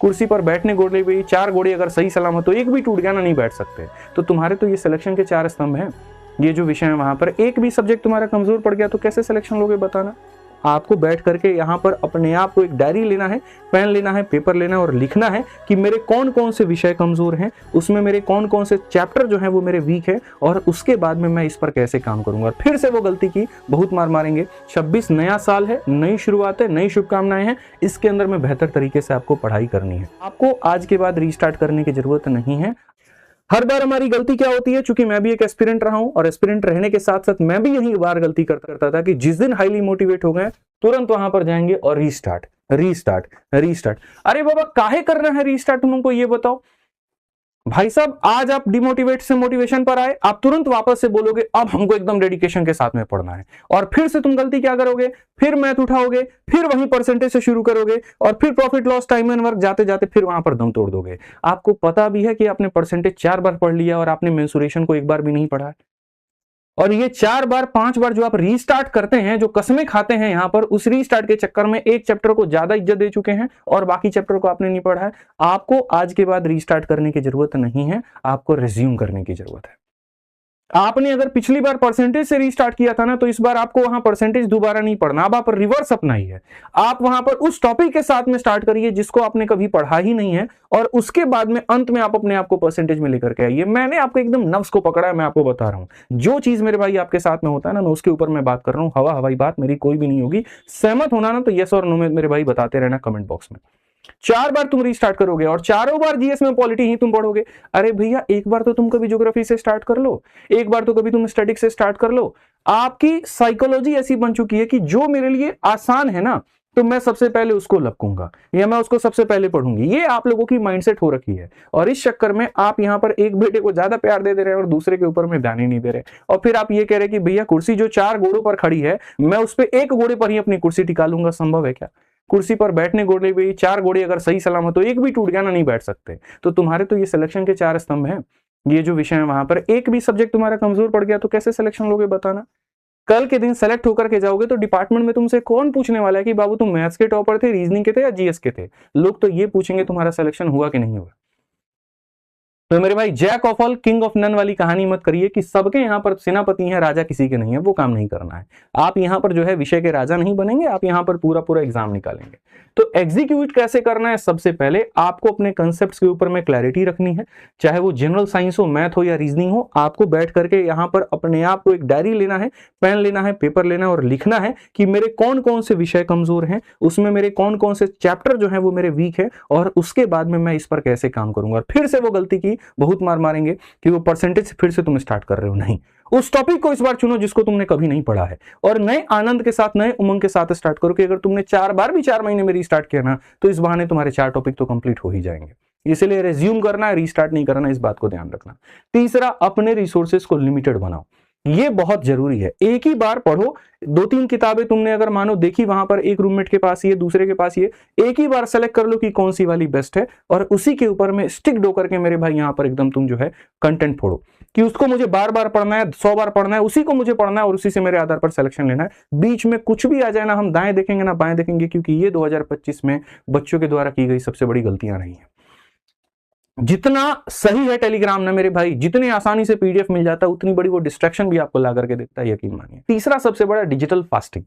कुर्सी पर बैठने घोड़े भी 4 घोड़े अगर सही सलामत तो एक भी टूट गया ना, नहीं बैठ सकते। तो तुम्हारे तो ये सिलेक्शन के 4 स्तंभ हैं, ये जो विषय है वहां पर एक भी सब्जेक्ट तुम्हारा कमजोर पड़ गया तो कैसे सिलेक्शन लोगे बताना। आपको बैठ करके यहाँ पर अपने आप को एक डायरी लेना है, पेन लेना है, पेपर लेना है और लिखना है कि मेरे कौन कौन से विषय कमजोर हैं, उसमें मेरे कौन कौन से चैप्टर जो है वो मेरे वीक है, और उसके बाद में मैं इस पर कैसे काम करूंगा। और फिर से वो गलती की बहुत मार मारेंगे। 26 नया साल है, नई शुरुआत है, नई शुभकामनाएं हैं, इसके अंदर में बेहतर तरीके से आपको पढ़ाई करनी है। आपको आज के बाद रीस्टार्ट करने की जरूरत नहीं है। हर बार हमारी गलती क्या होती है, चूंकि मैं भी एक एस्पिरेंट रहा हूं और एस्पिरेंट रहने के साथ साथ मैं भी यही बार गलती करता था कि जिस दिन हाईली मोटिवेट हो गए तुरंत वहां पर जाएंगे और रीस्टार्ट रीस्टार्ट रीस्टार्ट। अरे बाबा काहे करना है रीस्टार्ट, तुम हमको ये बताओ। भाई साहब आज आप डिमोटिवेट से मोटिवेशन पर आए, आप तुरंत वापस से बोलोगे अब हमको एकदम डेडिकेशन के साथ में पढ़ना है, और फिर से तुम गलती क्या करोगे, फिर मैथ उठाओगे, फिर वहीं परसेंटेज से शुरू करोगे और फिर profit loss time and work जाते जाते फिर वहां पर दम तोड़ दोगे। आपको पता भी है कि आपने परसेंटेज 4 बार पढ़ लिया और आपने मेंसुरेशन को 1 बार भी नहीं पढ़ा है, और ये 4 बार 5 बार जो आप रीस्टार्ट करते हैं, जो कसमें खाते हैं यहां पर, उस रीस्टार्ट के चक्कर में एक चैप्टर को ज्यादा इज्जत दे चुके हैं और बाकी चैप्टर को आपने नहीं पढ़ा है। आपको आज के बाद रीस्टार्ट करने की जरूरत नहीं है, आपको रिज्यूम करने की जरूरत है। आपने अगर पिछली बार परसेंटेज से रीस्टार्ट किया था ना, तो इस बार आपको वहां परसेंटेज दोबारा नहीं पढ़ना, अब आप रिवर्स अपनाइए। आप वहां पर उस टॉपिक के साथ में स्टार्ट करिए जिसको आपने कभी पढ़ा ही नहीं है, और उसके बाद में अंत में आप अपने आप को परसेंटेज में लेकर के आइए। मैंने आपको एकदम नफ्स को पकड़ा है, मैं आपको बता रहा हूं। जो चीज मेरे भाई आपके साथ में होता है ना, मैं उसके ऊपर मैं बात कर रहा हूं। हवा हवाई बात मेरी कोई भी नहीं होगी। सहमत होना ना तो यस और नो में मेरे भाई बताते रहना कमेंट बॉक्स में। 4 बार तुम रीस्टार्ट करोगे और चारों बार जीएस में पॉलिटी ही तुम पढ़ोगे। अरे भैया एक बार तो तुम कभी ज्योग्राफी से स्टार्ट कर लो, एक बार तो कभी तुम स्टैटिक्स से स्टार्ट कर लो। आपकी साइकोलॉजी ऐसी बन चुकी है कि जो मेरे लिए आसान है ना, तो मैं सबसे पहले उसको लपकूंगा या मैं उसको सबसे पहले पढ़ूंगी। ये आप लोगों की माइंडसेट हो रखी है, और इस चक्कर में आप यहां पर एक बेटे को ज्यादा प्यार दे रहे हैं और दूसरे के ऊपर में ध्यान ही नहीं दे रहे। और फिर आप ये कह रहे कि भैया कुर्सी जो 4 घोड़ों पर खड़ी है, मैं उस पर 1 घोड़े पर ही अपनी कुर्सी टिका लूंगा। संभव है क्या? कुर्सी पर बैठने घोड़े भी 4 घोड़े अगर सही सलामत तो एक भी टूट गया ना, नहीं बैठ सकते। तो तुम्हारे तो ये सिलेक्शन के 4 स्तंभ हैं, ये जो विषय है वहां पर एक भी सब्जेक्ट तुम्हारा कमजोर पड़ गया तो कैसे सिलेक्शन लोगे बताना। कल के दिन सेलेक्ट होकर के जाओगे तो डिपार्टमेंट में तुमसे कौन पूछने वाला है कि बाबू तुम मैथ्स के टॉपर थे, रीजनिंग के थे या जीएस के थे। लोग तो ये पूछेंगे तुम्हारा सिलेक्शन हुआ कि नहीं हुआ। तो मेरे भाई jack of all king of none वाली कहानी मत करिए कि सबके यहाँ पर सेनापति हैं, राजा किसी के नहीं है। वो काम नहीं करना है। आप यहाँ पर जो है विषय के राजा नहीं बनेंगे, आप यहाँ पर पूरा पूरा एग्जाम निकालेंगे। तो एग्जीक्यूट कैसे करना है, सबसे पहले आपको अपने कंसेप्ट्स के ऊपर में क्लैरिटी रखनी है, चाहे वो जनरल साइंस हो, मैथ हो या रीजनिंग हो। आपको बैठ करके यहाँ पर अपने आप को एक डायरी लेना है, पेन लेना है, पेपर लेना है और लिखना है कि मेरे कौन कौन से विषय कमजोर हैं, उसमें मेरे कौन कौन से चैप्टर जो है वो मेरे वीक है, और उसके बाद में मैं इस पर कैसे काम करूंगा। और फिर से वो गलती की बहुत मार मारेंगे कि वो परसेंटेज से फिर से तुम स्टार्ट कर रहे हो। नहीं, उस टॉपिक को इस बार चुनो जिसको तुमने कभी नहीं पढ़ा है, और नए आनंद के साथ, नए उमंग के साथ स्टार्ट करो कि अगर तुमने 4 बार भी 4 महीने में रीस्टार्ट किया ना, तो इस बहाने तुम्हारे 4 टॉपिक तो कंप्लीट हो ही जाएंगे। इसलिए रिज्यूम करना है, रीस्टार्ट नहीं करना, इस बात को ध्यान रखना। तीसरा, अपने रिसोर्सेज को लिमिटेड बनाओ। ये बहुत जरूरी है। एक ही बार पढ़ो। 2-3 किताबें तुमने अगर मानो देखी, वहां पर एक रूममेट के पास ये, दूसरे के पास ये, एक ही बार सेलेक्ट कर लो कि कौन सी वाली बेस्ट है, और उसी के ऊपर में स्टिक डो करके मेरे भाई यहां पर एकदम तुम जो है कंटेंट फोड़ो कि उसको मुझे बार बार पढ़ना है, 100 बार पढ़ना है, उसी को मुझे पढ़ना है और उसी से मेरे आधार पर सिलेक्शन लेना है। बीच में कुछ भी आ जाए ना, हम दाएं देखेंगे ना बाएं देखेंगे, क्योंकि ये 2025 में बच्चों के द्वारा की गई सबसे बड़ी गलतियां रही हैं। जितना सही है टेलीग्राम ना मेरे भाई, जितनी आसानी से पीडीएफ मिल जाता है, उतनी बड़ी वो डिस्ट्रैक्शन भी आपको ला करके देता है, यकीन मानिए। तीसरा सबसे बड़ा, डिजिटल फास्टिंग।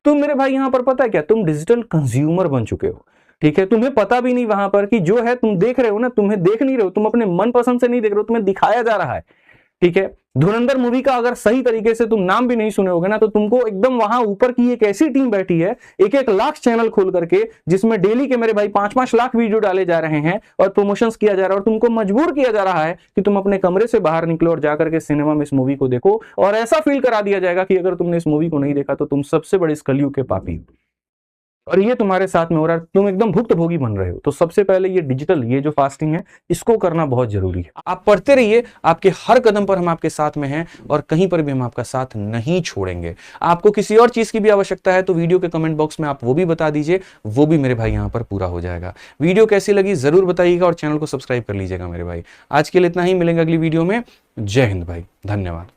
तुम मेरे भाई यहां पर पता है क्या, तुम डिजिटल कंज्यूमर बन चुके हो। ठीक है, तुम्हें पता भी नहीं वहां पर कि जो है तुम देख रहे हो ना, तुम्हें देख नहीं रहे हो, तुम अपने मन पसंद से नहीं देख रहे हो, तुम्हें दिखाया जा रहा है। ठीक है, धुरंधर मूवी का अगर सही तरीके से तुम नाम भी नहीं सुने होगे ना, तो तुमको एकदम वहां ऊपर की एक ऐसी टीम बैठी है, 1-1 लाख चैनल खोल करके, जिसमें डेली के मेरे भाई 5-5 लाख वीडियो डाले जा रहे हैं और प्रमोशंस किया जा रहा है, और तुमको मजबूर किया जा रहा है कि तुम अपने कमरे से बाहर निकलो और जाकर के सिनेमा में इस मूवी को देखो, और ऐसा फील करा दिया जाएगा कि अगर तुमने इस मूवी को नहीं देखा तो तुम सबसे बड़े इस कलयुग के पापी हो। और ये तुम्हारे साथ में हो रहा है, तुम एकदम भुक्तभोगी बन रहे हो। तो सबसे पहले ये डिजिटल, ये जो फास्टिंग है, इसको करना बहुत जरूरी है। आप पढ़ते रहिए, आपके हर कदम पर हम आपके साथ में हैं और कहीं पर भी हम आपका साथ नहीं छोड़ेंगे। आपको किसी और चीज की भी आवश्यकता है तो वीडियो के कमेंट बॉक्स में आप वो भी बता दीजिए, वो भी मेरे भाई यहाँ पर पूरा हो जाएगा। वीडियो कैसी लगी जरूर बताइएगा और चैनल को सब्सक्राइब कर लीजिएगा मेरे भाई। आज के लिए इतना ही, मिलेंगे अगली वीडियो में। जय हिंद भाई, धन्यवाद।